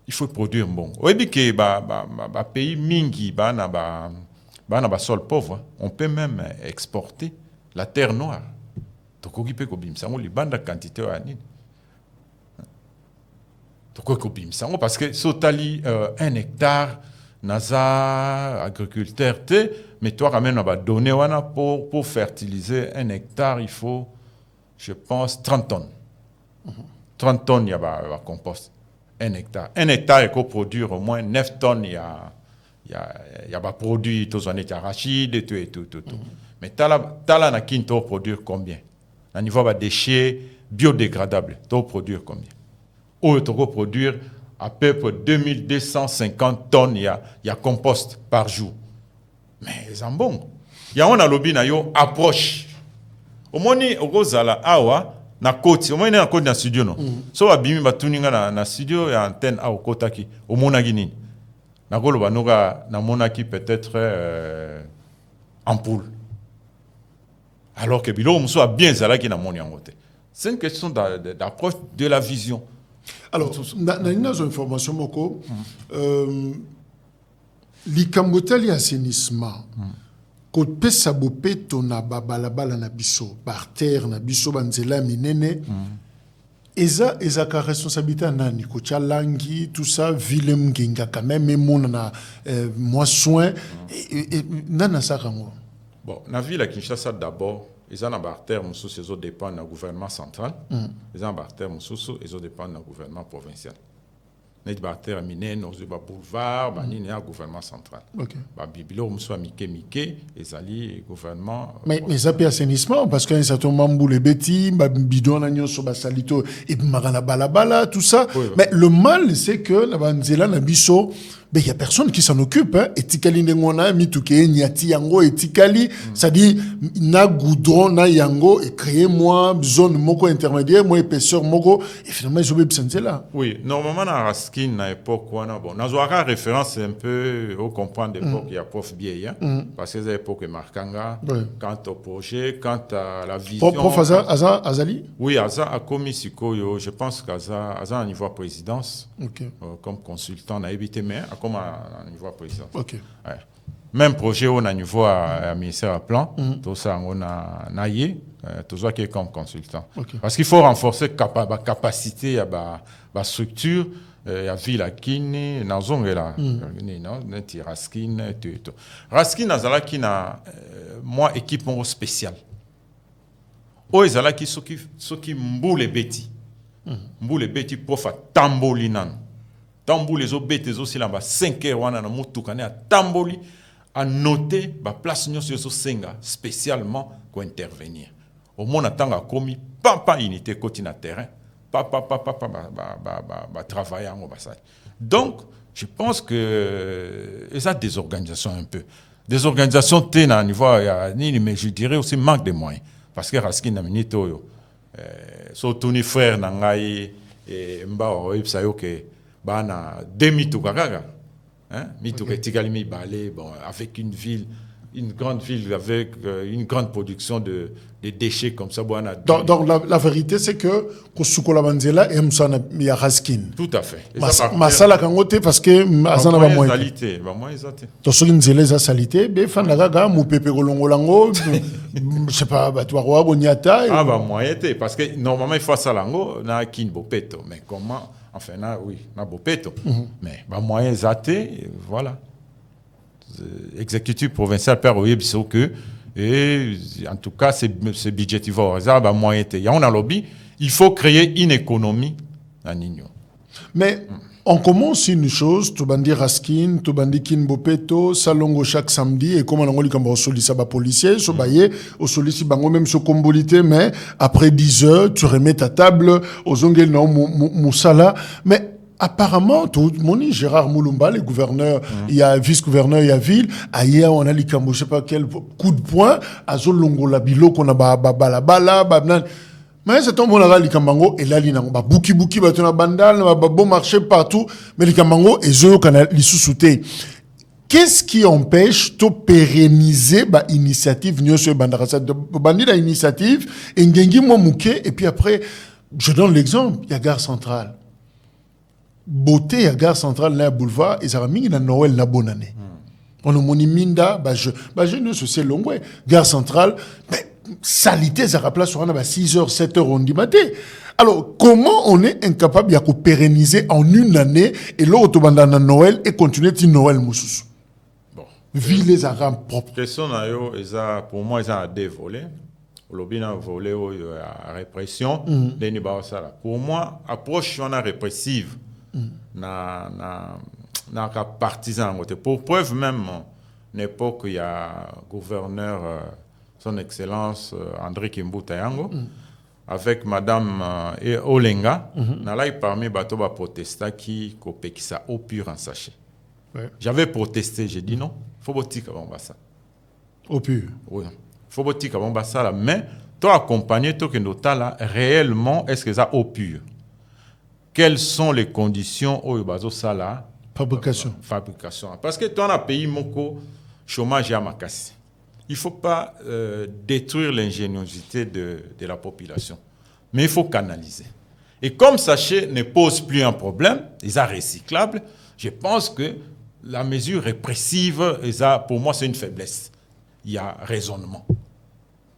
il faut produire un bon. Oui, bien que pays mingi, na sol pauvre, on peut même exporter la terre noire. Donc, on peut les bandes quantité à nid. Donc, parce que sotali 1 hectare, nasa agriculteur, mais toi, quand même, on va donner pour fertiliser 1 hectare, il faut, je pense, 30 tonnes. 30 tonnes, il y a compost. 1 hectare. 1 hectare, il faut produire au moins 9 tonnes, il y a produit, tout ça, arachide, et tout. Mais t'as na quinto produire combien? À niveau de déchets biodégradables, tu produire combien? Ou tu produire à peu près 2250 tonnes, il y a compost par jour. Mais c'est bon. Il y a un lobby na yo approche. Au moins, au zala awa, na koti au moins na koti na studio no so abimi batuninga na studio ya antenne au kotaki au monaki nini na kolo banoka na monaki peut-être ampoule alors que bilo muso a bien zala ki na moni yangote C'est une question d'approche de la vision. Alors, dans une information, Moko, l'ikambotali assainissement, quand pesa bopé tona balabala na biso, par terre na biso banzela minene, eza ka responsabilité nani ko langi tout ça vilem genga quand même mon na moi soin nana ça kango. Bon, na ville à Kinshasa d'abord, ils ont un barter mususu ces autres dépendent du gouvernement central. Ils ont un barter mususu ils ont dépendent du gouvernement provincial. Les barter minés nos boulevard, banini un gouvernement central. OK. Ba bibilo mususu mike ils alliés gouvernement. Mais ça peut assainissement parce qu'un certain moment les bêtis, bidon na nyoso ba salito et magana balabala tout ça. Oui, mais le mal c'est que la banzela na biso il y a personne qui s'en occupe hein. Etikali ndengona mituke nyati yango etikali ça dit na goudron na yango et créer moi zone moko intermédiaire moi épaisseur moko et finalement ils ont là. Oui, normalement na Raskin na époque wana bon na zoaka référence un peu au comprendre l'époque il y a prof Bieye parce que c'est l'époque markanga quant au projet quant à la vision. Prof Azali? Oui, Aza a commis sikoyo, je pense qu'Aza à niveau présidence comme consultant na évité mais comme à niveau président. OK. Ouais. Même projet on a niveau à ministère à plan, tout ça on a naïe, tout ça qui est comme consultant. Parce qu'il faut renforcer la capacité à la structure, la ville à Kini, dans zone là, non, Raskin, tout. Raskin azala qui na moi équipement spécial. O ezala qui qui mboule beti. Mboule beti prof à tambolinan. Tamboli les obétés aussi là bas 5 heures wana na mutukane a tamboli a noter ba place nyonso so senga spécialement pour intervenir. Au monde atanga komi papa unité côté na terrain papa travailler en bas. Donc je pense que ça des organisations un peu des organisations té na niveau ni mais je dirais aussi manque de moyens parce que Raskin na minito yo so Tony frère na ngai et mbao ipsa yo que bana demi-tuka kaka hein mituka tikali mi balé bon avec une grande ville avec une grande production de déchets comme ça bwana donc la vérité c'est que kosukola banzela et msana ya Raskin tout à fait masala kangote parce que azana ba moyen salité ba moyen zate to soki nzela za salité be fanda kaka mupepe kolongolango je sais pas ba toi bonyata ah ba moyen té parce que normalement il faut ça lango na kinbo peto mais comment enfin, oui, na bopeto. Mais bah moyen zaté, voilà. Exécutif provincial perd au yebso que et en tout cas c'est budgétivore. Ça bah moyen té. Y a on a lobby, il faut créer une économie à Nino. Mais on commence une chose, tu bandi Raskin, tu bandi Kinbopeto, salongo chaque samedi, et comme on a dit qu'on va solliciter les policiers, so baye, au solliciter bango même ce combolité, mais après 10 heures, tu remets ta table, aux ongles non moussala, mais apparemment, tout le monde, Gérard Moulumba, le gouverneur, il y a vice-gouverneur, il y a ville, ailleurs, on a les cambo, je sais pas quel coup de poing, à Zolongo la bilo, qu'on a bala, mais c'est un bon aval likambango et là linango buki batona bandal ba bon marché partout mais likambango et zo kana li sous-souté. Qu'est-ce qui empêche de pérenniser ba initiative nyoso bandarasa de bandira initiative et ngengi mo muke et puis après je donne l'exemple, il y a gare centrale. Beauté ya gare centrale na boulevard et ça va mingi na Noël na bonne année. On a moni minda je ne sais longwe gare centrale mais salité ça place sur 6h 7h on dit matin. Alors comment on est incapable de pérenniser en une année et l'autre pendant Noël et continuer de Noël moussous. Bon, ville les arabes propres. Question na yo pour moi ils ont deux volets. Lobby na volet à répression deni ba sala. Pour moi approche on a répressive na partisan pour preuve même n'époque il y a gouverneur son Excellence André Kimbuta Yango, avec Madame Olenga, n'a parmi bateau ba protesta qui kopekisa au pur en sachet. Ouais. J'avais protesté, j'ai dit non, faut botika ça. Au pur. Oui, faut botika ça là, mais toi accompagner toi que nota là réellement est-ce que ça au pur? Quelles sont les conditions au bazo ça là? Fabrication. Parce que toi on a pays moko chômage à makasi. Il ne faut pas détruire l'ingéniosité de la population. mais il faut canaliser. Et comme sachet ne pose plus un problème, ils sont recyclables, je pense que la mesure répressive, pour moi, c'est une faiblesse. Il y a raisonnement.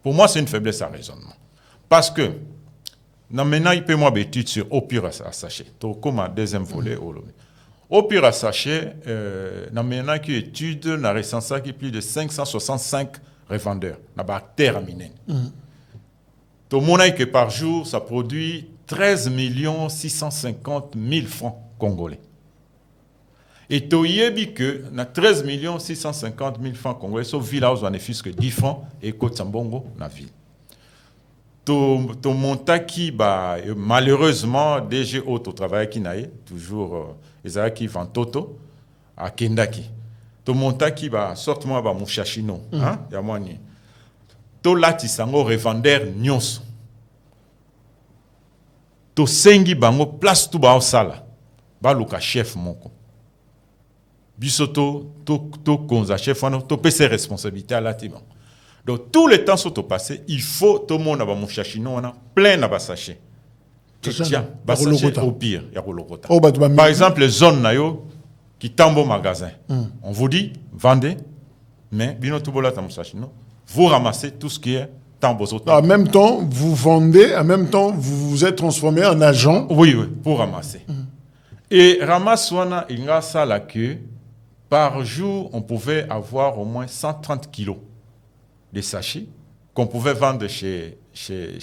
Pour moi, c'est une faiblesse à raisonnement. Parce que, maintenant, il peut moi d'études sur au pur à sachet. Donc, comme un deuxième volet, au pur à sachet, maintenant, qui étude, n'a recensé qui plus de 565 revendeurs, n'a pas terre à miner. Donc, mon que par jour, ça produit 13 650 000 francs congolais. Et tu yebi que na 13 650 000 francs congolais, sauf village où on est plus que 10 francs et côte Sambongo, na ville. Ton montant qui, malheureusement, DG Auto travail qui n'a toujours, Ezara qui vend Toto, à Kendaki. Ton montant qui, sorte-moi, Mouchachino, hein, Yamani. To lati sango revendeur nyonso. To sengi bango place tout ba osala. Ba luka chef moko. Bisoto to konza chef wana to pese responsabilité à la tiban. Donc tout le temps sur to passé, il faut tout le monde ba mouchachino wana plein na ba sachet. Tiens, ba sachet au pire, ya kolokota. Par exemple, les zones na yo qui tambo magasin. On vous dit vendez, mais bino to bola ta mouchachino, vous ramassez tout ce qui est tambozo. En même temps, vous vendez, en même temps, vous vous êtes transformé en agent. Oui, pour ramasser. Et ramasse wana inga ça la que par jour, on pouvait avoir au moins 130 kilos de sachets qu'on pouvait vendre chez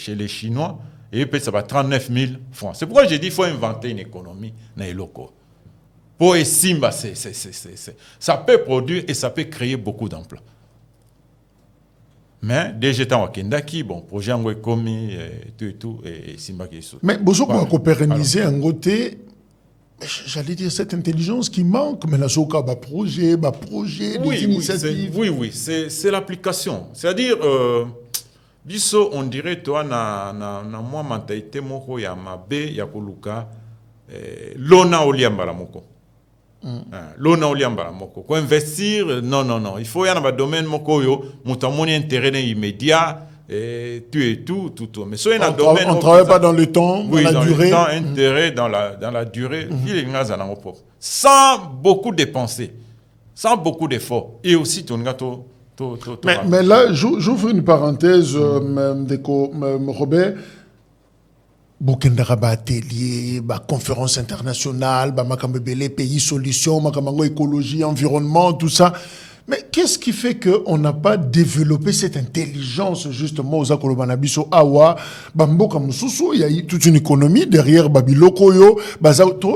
les Chinois. Et puis, ça va 39 000 francs. C'est pourquoi j'ai dit qu'il faut inventer une économie dans les locaux. Pour Simba, ça peut produire et ça peut créer beaucoup d'emplois. Mais déjà, dans Wakendaki, bon, projet en Wekomi, tout, et Simba qui est sous. Mais vous pouvez pérenniser en côté. J'allais dire cette intelligence qui manque, mais la Soka, projet, des initiatives. Oui, c'est l'application. C'est-à-dire, biso, on dirait, toi, na moi, mentalité, moko, ya mabe, ya koluka, lona oliamba la moko. Lona oliamba la moko. Ko investir, non. Il faut y avoir un domaine moko yo, mutamoni intérêt immédiat. Et tout. Mais soit on ne travaille pas dans le temps, oui, dans la durée. Dans le temps, intérêt, dans la durée, sans beaucoup dépenser, sans beaucoup d'efforts. Et aussi, ton gâteau. Mais là, j'ouvre une parenthèse, Robert. Bokendara atelier, conférence internationale, makambebele pays solution, makamango écologie, environnement, tout ça. Mais qu'est-ce qui fait qu'on n'a pas développé cette intelligence, justement, aux Akolobanabiso Awa, Bamboka Mususu, il y a toute une économie derrière Babiloko Yo,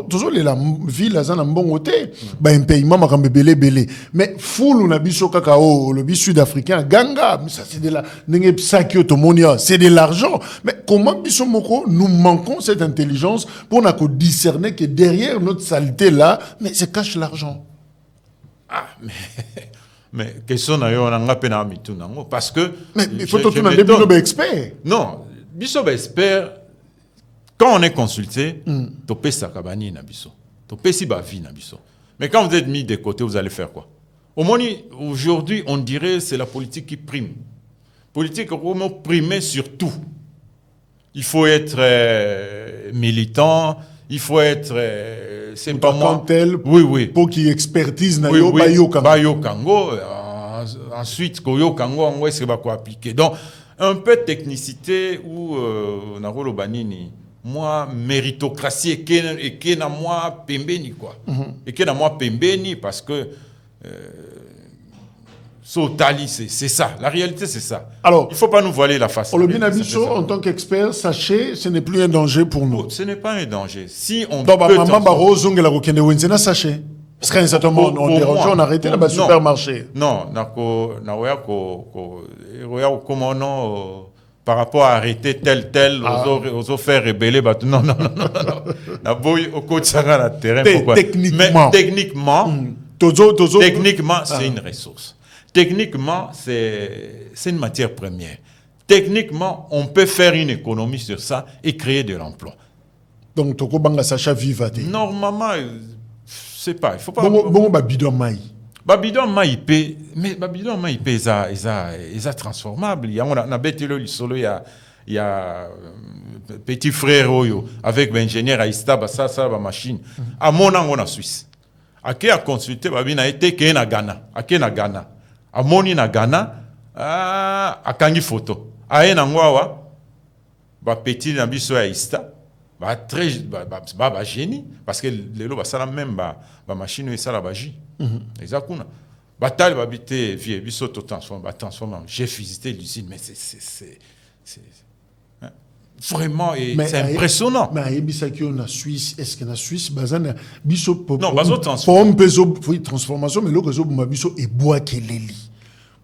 toujours les villes, la zone en bon côté, un paiement, Makambebele Belé. Mais Foulou Nabiso Kakao, le bis sud-africain, Ganga, ça c'est de la, c'est de l'argent. Mais comment Biso Moko, nous manquons cette intelligence pour discerner que derrière notre saleté là, mais se cache l'argent. Ah, mais question na yo na ngape na mitu nango parce que mais il faut tout un début de expert. Non, biso expert quand on est consulté, to pesa kabani na biso. To pesi ba vie na biso. Mais quand vous êtes mis de côté, vous allez faire quoi? Au moins aujourd'hui, on dirait c'est la politique qui prime. Politique vraiment primée sur tout. Il faut être militant, il faut être c'est pas moi. Oui. Pour qu'il expertise na yo bayo kango. Ensuite koyo kango on est-ce que va quoi appliquer. Donc un peu de technicité ou na rolo banini. Moi méritocratie et que na moi pembeni quoi. Et que na moi pembeni parce que Sotali, c'est ça. La réalité, c'est ça. Alors, il ne faut pas nous voiler la face. Olobinabiso, en tant qu'expert, sachez, ce n'est plus un danger pour nous. Ce n'est pas un danger. Si on peut... sachez. Parce qu'à un certain moment, on arrêtait le supermarché. Non, par rapport à arrêter tel, aux faire rebeller, non. Techniquement, c'est une ressource. Techniquement, c'est une matière première. Techniquement, on peut faire une économie sur ça et créer de l'emploi. Donc, tu as Sacha viva. Normalement, c'est pas. Il faut pas. Babidon Maï. Babidon Maï mais Babidon Maï, ils sont transformables. Il y a il il y a petit frère Oyo avec l'ingénieur Aïsta ça ba machine à mon ango na Suisse ake a consulté ba bina été ke na Ghana a moni na Ghana a kangi photo a na ngwawa ba petit na biso Aïsta ba très ba génie parce que lelo ba sala même ba machine ça la baji exactement batal ba bité vie biso to transforme j'ai visité l'usine mais c'est vraiment c'est impressionnant. Mais Aïbisaki on a Suisse, est-ce que na Suisse bazana biso non bazo transformation mais l'autre ma biso et bois keleli.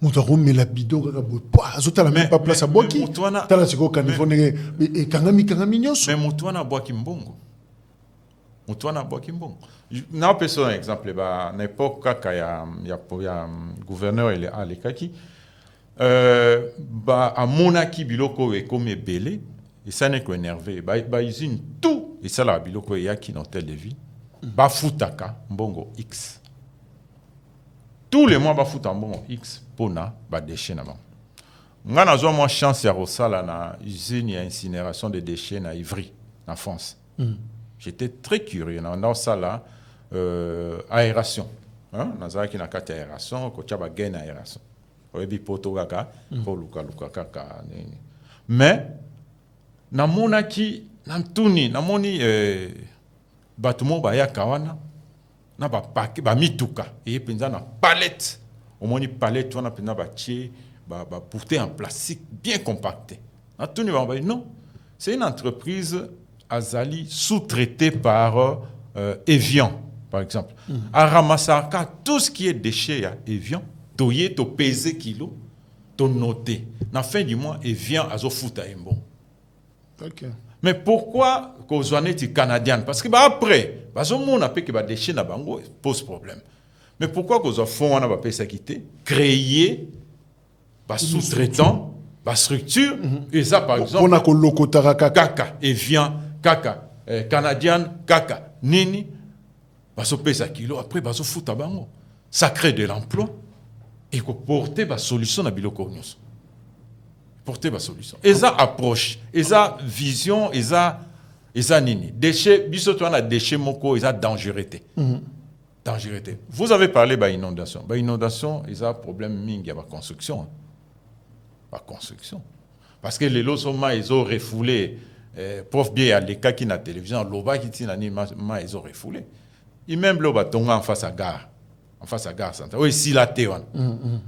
Moutaro mais la bidon kaka bois azota la même pas place à bois qui tala siko kanifone et kangami nyoso mais mutwana bois kimbongo na peso un exemple ba na époque kaka ya gouverneur il a lekaki ba amonaki biloko e comme belé et ça n'est qu'énervé ba usine tout et ça la biloko ya qui dans tel de vie ba futaka mbongo x tous les mois ba futa mbongo x pona ba déchets na ba nga nazo moi chance ya rosala na usine ya incinération de déchets na Ivry en France. J'étais très curieux dans ça là aération hein nazala ki na kati aération ko tchaba gain aération oyebi poto kaka ko luka kaka mais na monaki na mtuni na moni batumo ba ya kawana na ba paquet ba mituka et penza na palette au moni palette on a penza ba tie ba porter en plastique bien compacté na tuni ba non c'est une entreprise azali sous-traitée par Evian par exemple à ramassaka tout ce qui est déchets à Evian toyé to peser kilo to noter na fin du mois Evian azo futa embo. OK. Mais pourquoi kozwaneti canadienne parce que après bazo mona pe que ba déchets na bango pose problème. Mais pourquoi kozo fond na ba pesa quitter créer ba sous-traitant ba structure et ça par exemple on a ko lokotara kaka Evian kaka canadienne kaka nini baso pesa kilo après baso futa bango ça crée de l'emploi et ko porter ba solution na biloko nyonso porter ba solution et ça approche et ça vision et ça nini déchets biso to na déchets moko et ça dangerosité dangerosité vous avez parlé ba inondation et ça problème mingi ba construction parce que les lots sont ils ont refoulé prof bien à l'écart qui na télévision loba qui tina ni ils ont refoulé immeuble ba tonga en face à gare centrale oui si la téwan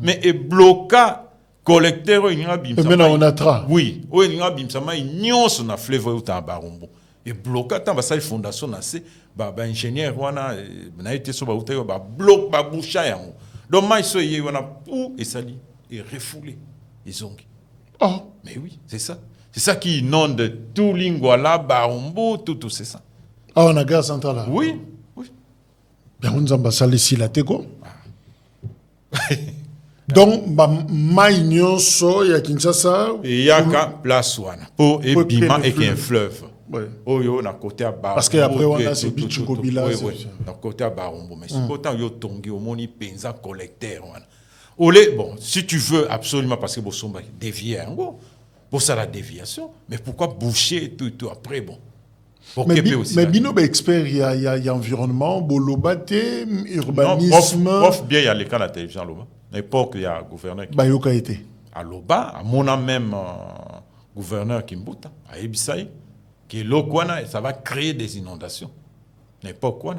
mais et bloca collecteur il y a bimsama oui il y a bimsama nyonso na fleuve uta barombo et bloca tant ba sa fondation na se ba ingénieur wana na été so ba uta ba bloc ba boucha yango donc mai so yé wana pour et sali et refoulé ils ont mais oui c'est ça qui inonde tout Lingwala Barombo tout c'est ça on a gare centrale oui bien on zamba sali si la teko donc mai nyonso ya Kinshasa et ya ka place wana pour ebima et un fleuve oyo na côté à Barombo parce que après on a c'est Bichukobila na côté à Barombo mais c'est autant yo tongi au moni penza collecteur wana olé bon si tu veux absolument parce que bosomba dévier en gros pour ça la déviation mais pourquoi boucher tout après bon mais bino ba expert il y a environnement bolobate urbanisme prof bien il y a les cas la télévision loba à l'époque il y a gouverneur ba yoka été à loba à mon même gouverneur Kimbuta à Ebisai qui lokwana ça va créer des inondations n'importe quoi.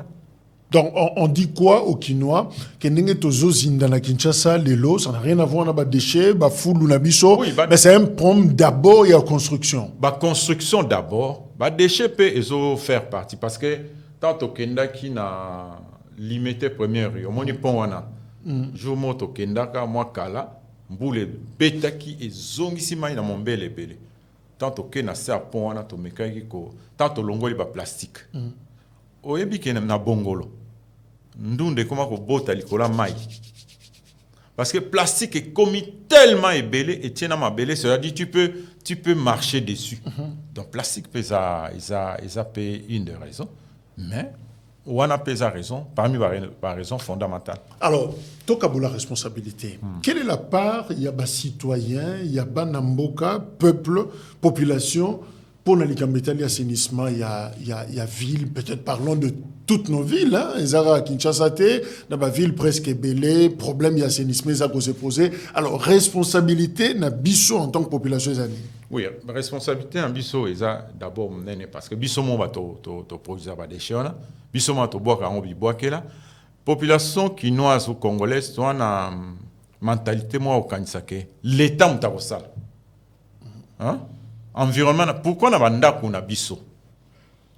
Donc, on dit quoi au Kinois? Que n'engé tozo zinda na Kinshasa, les lots, ça n'a rien à voir avec les déchets, bah foule ou nabiso. Oui, mais c'est un problème d'abord et la construction. Bah construction d'abord, bah déchets peut faire partie parce que tant au Kenda qui n'a limité première rue, au moins pont wana. Je monte au Kenda ka moi kala, mboule beta qui est zongisima na mon bel belé. Tant au Kenda c'est à pont wana to mekaki ko, tant au longo li ba plastique. Oyebi ke na bongolo. Ndunde comment ko bota likola mai parce que plastique est commis tellement ébélé et tiens ma belé cela dit tu peux marcher dessus donc plastique peut ça une des raisons mais on a pesa raison, parmi les raisons fondamentales. Alors, Tokaboula responsabilité. Quelle est la part, il y a des citoyens, il y a Banamboka, peuple, population, pour l'Alikambetali assainissement, il y a ville, peut-être parlons de toutes nos villes, hein, Ezara Kinshasa, dans la ville presque belée, problème, il y a assainissement, ça peut se poser. Alors, responsabilité, na biso en tant que population, les amis. Oui, responsabilité en biso est d'abord parce que biso mon bateau to produire des déchets là, biso mon to boire en bibois là. Population quinoise ou congolaise, tu as une mentalité moi au Kanisake. L'État m'a ça. Hein? Environnement, pourquoi on a banda kuna biso?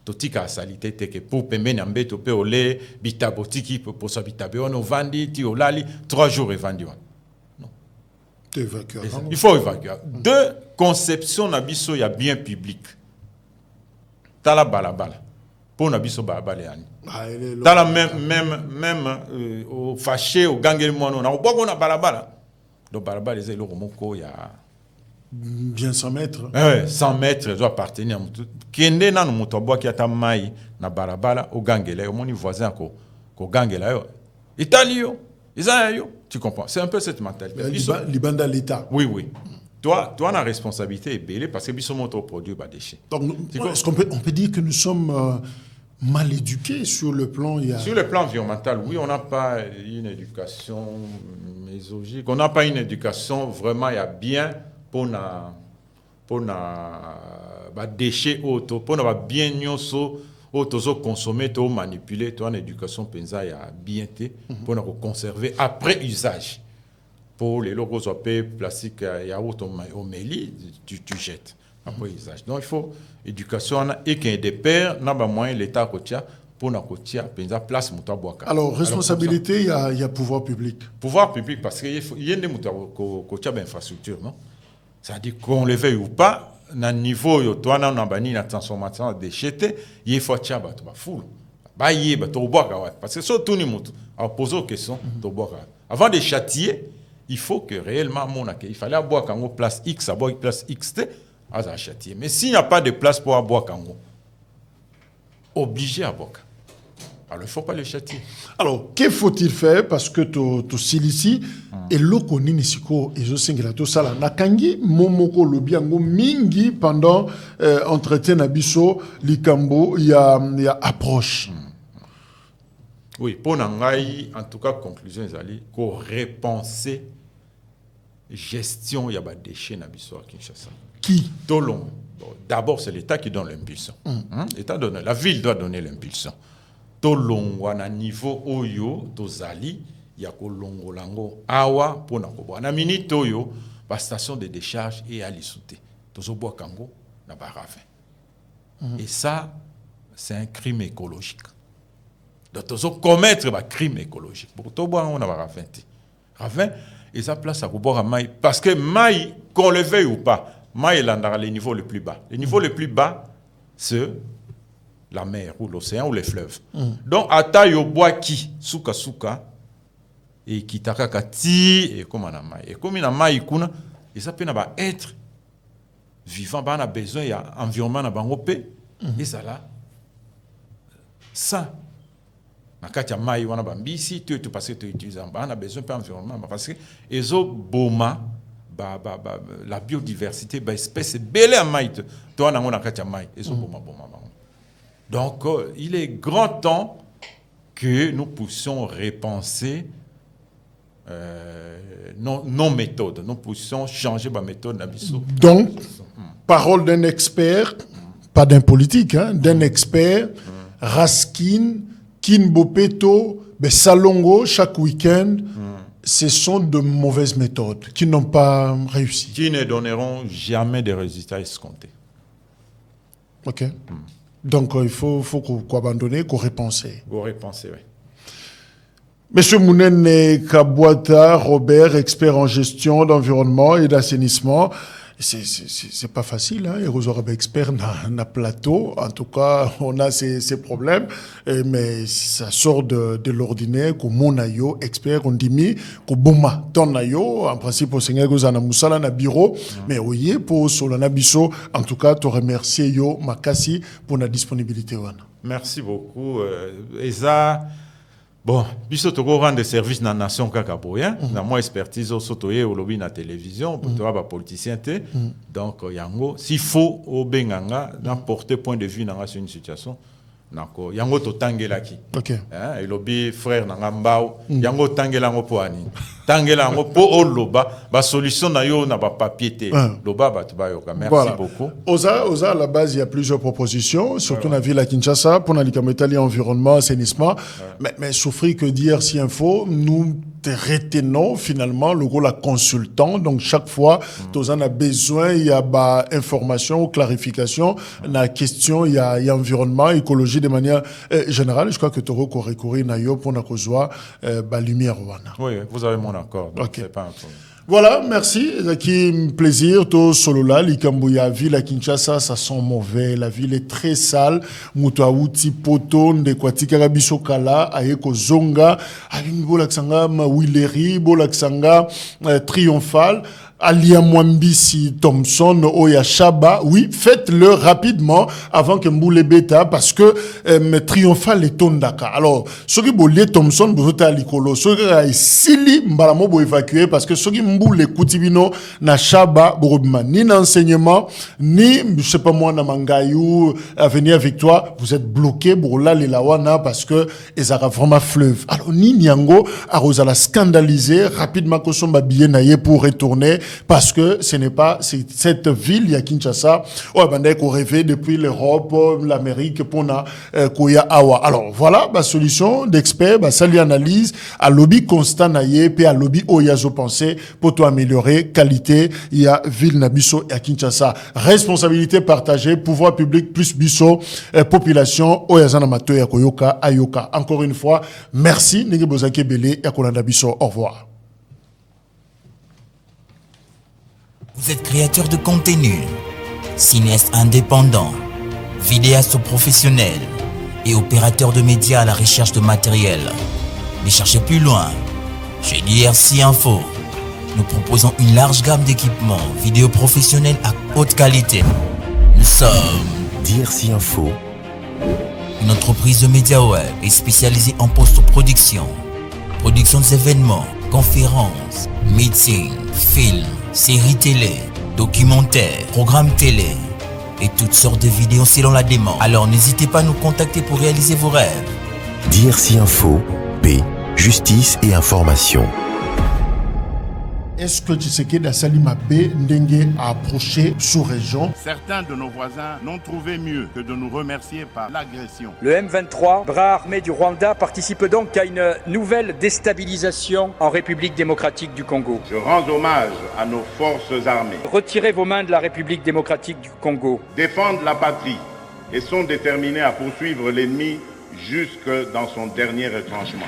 Totika salité te que pour pembe nyambe to pe ole bitabotiki pour sa bitabe on vandi ti olali 3 jours et vendu. Il faut évacuer. Deux conceptions nabiso ya bien public. Tala balabala. Pour nabiso balabala yani. Tala même au fâché au gangel mono na oboko na balabala. Donc balabala les elo moko ya bien 100 mètres. Ouais, 100 mètres doit appartenir à tout. Kende na no motobo ki ata mai na balabala au gangela au moni voisin ko gangela yo. Italio. Tu comprends? C'est un peu cette mentalité. Libanda l'État. Oui. Toi, tu as la responsabilité belle parce que nous sommes produit des déchets. Donc, est-ce qu'on peut dire que nous sommes mal éduqués sur le plan... Sur le plan environnemental, oui, on n'a pas une éducation mésogique. On n'a pas une éducation vraiment bien pour déchets auto, pour bien consommer, manipuler, une éducation pensa ya bien pour conserver après usage. Pour les logos plastique, il y a au méli, tu jettes après usage. Donc il faut éducation et qu'il y ait des pères, n'a pas moyen l'État kotia pour na kotia pensa place muta boaka. Alors responsabilité, il y a pouvoir public. Pouvoir public parce que il y a des muta kotia d'infrastructure, non? C'est-à-dire qu'on le veuille ou pas. Na niveau yo to na bani na transformation de déchets il faut tia ba to ba full ba yé ba to boaka wa parce que surtout ni mutu a poser aux questions to boaka avant de châtier il faut que réellement il fallait avoir kango place X à boire place XT à châtier mais s'il n'y a pas de place pour avoir kango obligé à boire alors il faut pas le châtier. Alors que faut-il faire parce que to silici et loko nini siko ezo singela to sala nakangi momoko lobiango mingi pendant entretien na biso likambo ya approche. Oui, pour nangai en tout cas conclusion ezali ko repenser gestion ya ba déchets na biso à Kinshasa. Qui Tolong. D'abord c'est l'État qui donne l'impulsion. L'État donne, la ville doit donner l'impulsion. Tolongwa na niveau oyo tozali ya kolongo lango awa pona ko na minute oyo ba station de décharge et à l'isouté tozoboa kango na ba ravin. Et ça c'est un crime écologique. Donc tozo commettre ba crime écologique pour toboa on na ba ravin ti ravin et ça place à koboa mai parce que mai qu'on le veuille ou pas mai est dans le niveau le plus bas. Le niveau le plus bas c'est la mer ou l'océan ou les fleuves. Donc ata yo bois qui suka et qui takaka ti et comme na mai et comme na mai kuna et ça peut na ba être vivant ba na besoin ya environnement na bango pe et ça là ça na kati ya mai wana ba mbisi tu parce que tu utilises ba na besoin pe environnement parce que ezo boma la biodiversité ba espèce belé à mai to na ngona kati ya mai ezo boma. Donc, il est grand temps que nous puissions repenser nos méthodes. Nous puissions changer ma méthode. Donc, parole d'un expert, pas d'un politique, hein, d'un expert, Raskin, Kinbopeto, Salongo, chaque week-end, ce sont de mauvaises méthodes qui n'ont pas réussi. Qui ne donneront jamais de résultats escomptés. OK. Donc, il faut qu'on abandonne, qu'on repense. Qu'on repense, oui. Monsieur Mounene Kabouata, Robert, expert en gestion d'environnement et d'assainissement. c'est pas facile, hein. Et vous aurez expert dans plateau. En tout cas, on a ces problèmes. Mais ça sort de l'ordinaire. Comme mon ayo, expert, on dit mi, comme boma, ton ayo. En principe, au Seigneur, vous en a moussala na bureau. Mais oui, pour Solana Bisso, en tout cas, te remercier yo, Makasi, pour la disponibilité. Merci beaucoup. Eza. Bon, biso toko rendre service na nation kaka boya, na moi expertise au sotoye au lobby na télévision, pour toi ba politicien té. Donc yango s'il faut au benganga d'apporter point de vue sur une situation. Nako yango to tangela ki. OK. Hein, et lobby frère na ngambao, yango tangela ngo po ani. Tangela ngo po o loba, ba solution na yo na ba papier té. Loba ba to ba yoka. Merci beaucoup. Oza à la base il y a plusieurs propositions, surtout dans la ville à Kinshasa pour la Likametalie environnement, assainissement. Mais souffrir que dire si info, nous retenons finalement le rôle à consultant. Donc chaque fois, on a besoin, il y a information, clarification, la question, il y a environnement, écologie de manière générale. Je crois que tu auras recourir nayo pour na kozwa lumière wana. Oui, vous avez mon accord. Donc Okay. c'est pas un problème. Voilà, merci. Qui plaisir. To solola, Likambouya, ville à Kinshasa, ça sent mauvais. La ville est très sale. Mutawuti, Poto, Ndekwati, Karabiso Kala, Ayeko Zonga, Aline Bolaksanga, Mawilleri, Bolaksanga, Triomphal. Alia Mwambisi Thompson, Oya Shaba, oui, faites-le rapidement avant que Mboule Beta, parce que Triomphal est Tondaka. Alors, ce qui Boulé Thompson, vous êtes à l'icolo, ce qui est Sili, Mbalamo, vous évacuer, parce que ce qui Mboule Koutibino, na Shaba, Bourubima, ni d'enseignement, ni, je sais pas moi, na Mangayou, Avenir Victoire, vous êtes bloqué, Bourla, les Lawana, parce que, ils aura vraiment fleuve. Alors, ni Nyango, Arosala scandalisé, rapidement, que son babillet naïe pour retourner, parce que ce n'est pas cette ville, il y a Kinshasa, qu'on rêvait depuis l'Europe, l'Amérique, pour na Koya Awa. Alors voilà, la solution d'experts, salut analyse, à lobby constant naïe, puis à lobby oyazo pensée, pour tout améliorer qualité, il y a ville nabiso et à Kinshasa. Responsabilité partagée, pouvoir public plus biso, population oyazana mato ya koyoka ayoka. Encore une fois, merci, Nige Bozake Bele, ya kolanda biso, au revoir. Vous êtes créateur de contenu, cinéaste indépendant, vidéaste professionnel et opérateur de médias à la recherche de matériel. Ne cherchez plus loin. Chez DRC Info, nous proposons une large gamme d'équipements vidéo professionnels à haute qualité. Nous sommes DRC Info, une entreprise de médias web et spécialisée en post-production, production d'événements, conférences, meetings, films, séries télé, documentaires, programmes télé et toutes sortes de vidéos selon la demande. Alors n'hésitez pas à nous contacter pour réaliser vos rêves. DRC Info, paix, justice et information. Est-ce que Tshisekedi a Salima B Ndenge a approché sous-région? Certains de nos voisins n'ont trouvé mieux que de nous remercier par l'agression. Le M23, bras armé du Rwanda, participe donc à une nouvelle déstabilisation en République démocratique du Congo. Je rends hommage à nos forces armées. Retirez vos mains de la République démocratique du Congo. Défendent la patrie et sont déterminés à poursuivre l'ennemi jusque dans son dernier retranchement.